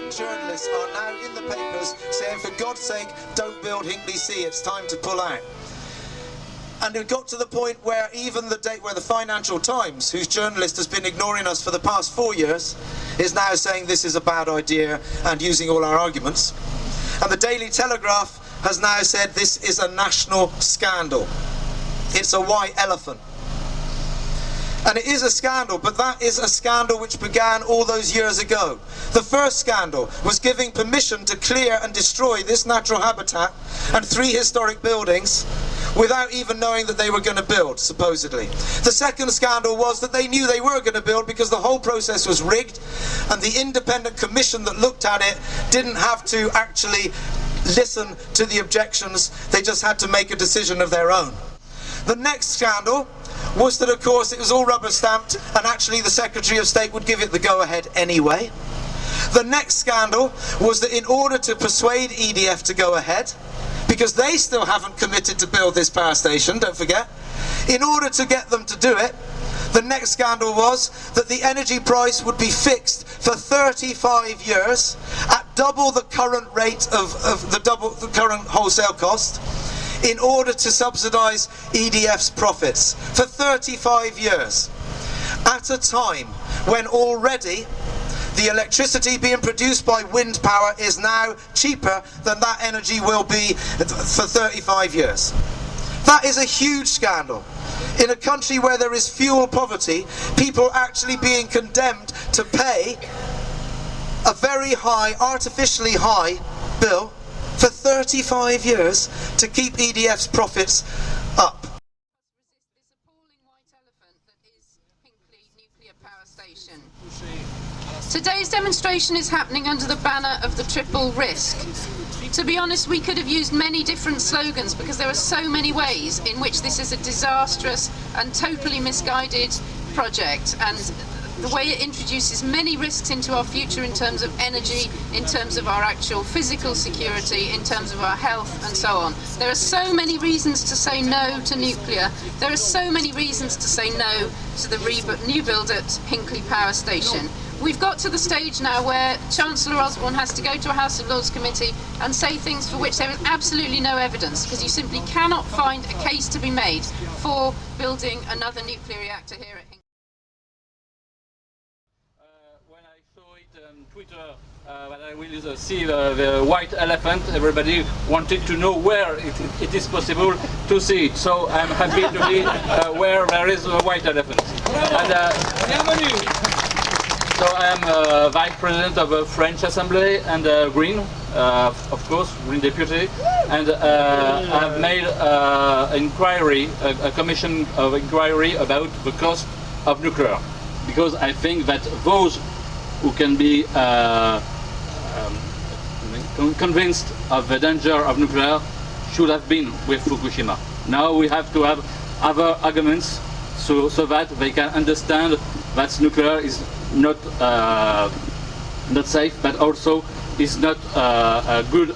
American journalists are now in the papers saying, for God's sake, don't build Hinkley C, it's time to pull out. And it got to the point where even the Financial Times, whose journalist has been ignoring us for the past 4 years, is now saying this is a bad idea and using all our arguments. And the Daily Telegraph has now said this is a national scandal. It's a white elephant. And it is a scandal, but that is a scandal which began all those years ago. The first scandal was giving permission to clear and destroy this natural habitat and 3 historic buildings without even knowing that they were going to build, supposedly. The second scandal was that they knew they were going to build because the whole process was rigged, and the independent commission that looked at it didn't have to actually listen to the objections, they just had to make a decision of their own. The next scandal was that, of course, it was all rubber stamped and actually the Secretary of State would give it the go-ahead anyway. The next scandal was that in order to persuade EDF to go ahead, because they still haven't committed to build this power station, don't forget, in order to get them to do it, the next scandal was that the energy price would be fixed for 35 years at double the current rate of the current wholesale cost, in order to subsidise EDF's profits for 35 years, at a time when already the electricity being produced by wind power is now cheaper than that energy will be for 35 years. That is a huge scandal. In a country where there is fuel poverty, people actually being condemned to pay a very high, artificially high bill for 35 years to keep EDF's profits up. This appalling white elephant that is Hinkley nuclear power station. Today's demonstration is happening under the banner of the triple risk. To be honest, we could have used many different slogans because there are so many ways in which this is a disastrous and totally misguided project, and the way it introduces many risks into our future in terms of energy, in terms of our actual physical security, in terms of our health and so on. There are so many reasons to say no to nuclear. There are so many reasons to say no to the new build at Hinkley Power Station. We've got to the stage now where Chancellor Osborne has to go to a House of Lords committee and say things for which there is absolutely no evidence, because you simply cannot find a case to be made for building another nuclear reactor here at Hinkley. Twitter, when I will see the white elephant, everybody wanted to know where it is possible to see it. So I'm happy to be where there is a white elephant. And, so I am Vice President of the French Assembly and Green, of course, Green Deputy. And I've made inquiry, a commission of inquiry about the cost of nuclear, because I think that those who can be convinced of the danger of nuclear should have been with Fukushima. Now we have to have other arguments so that they can understand that nuclear is not safe, but also is not a good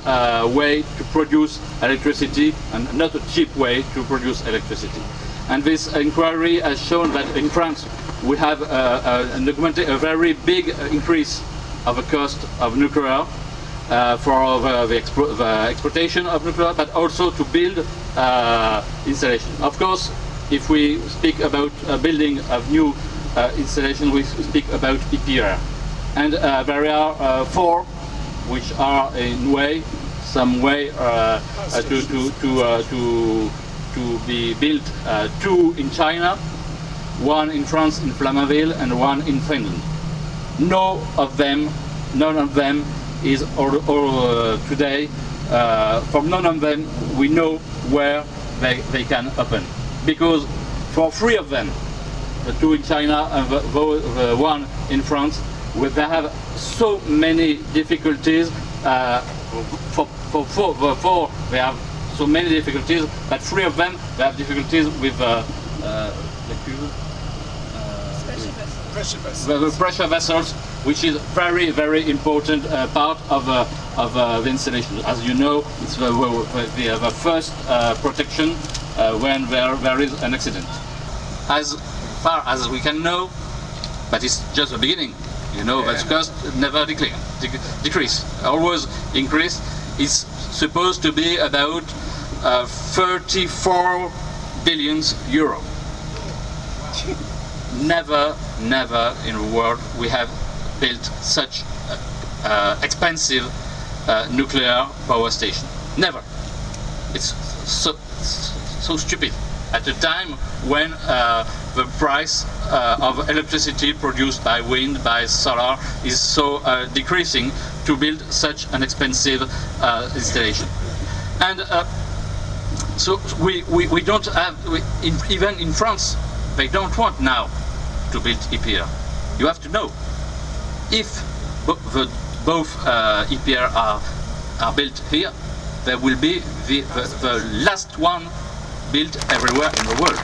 way to produce electricity, and not a cheap way to produce electricity. And this inquiry has shown that in France we have a very big increase of the cost of nuclear for the exploitation of nuclear, but also to build installation. Of course, if we speak about building of new installation, we speak about EPR. And there are 4 which are in some way to be built, 2 in China, 1 in France in Flamanville, and 1 in Finland. None of them is today. From none of them we know where they can open, because for 3 of them, the 2 in China and the 1 in France, they have so many difficulties. For 4 they have so many difficulties, but 3 of them they have difficulties with pressure vessels, which is very, very important part of the installation. As you know, it's the first protection when there is an accident. As far as we can know, but it's just the beginning, You know that cost never decrease, always increase. It's supposed to be about 34 billion euro. Never in the world we have built such expensive nuclear power station. Never. It's so stupid. At a time when the price of electricity produced by wind, by solar, is so decreasing, to build such an expensive installation. And so we don't have, even in France, they don't want now to build EPR. You have to know, if both EPR are built here, there will be the last one built everywhere in the world.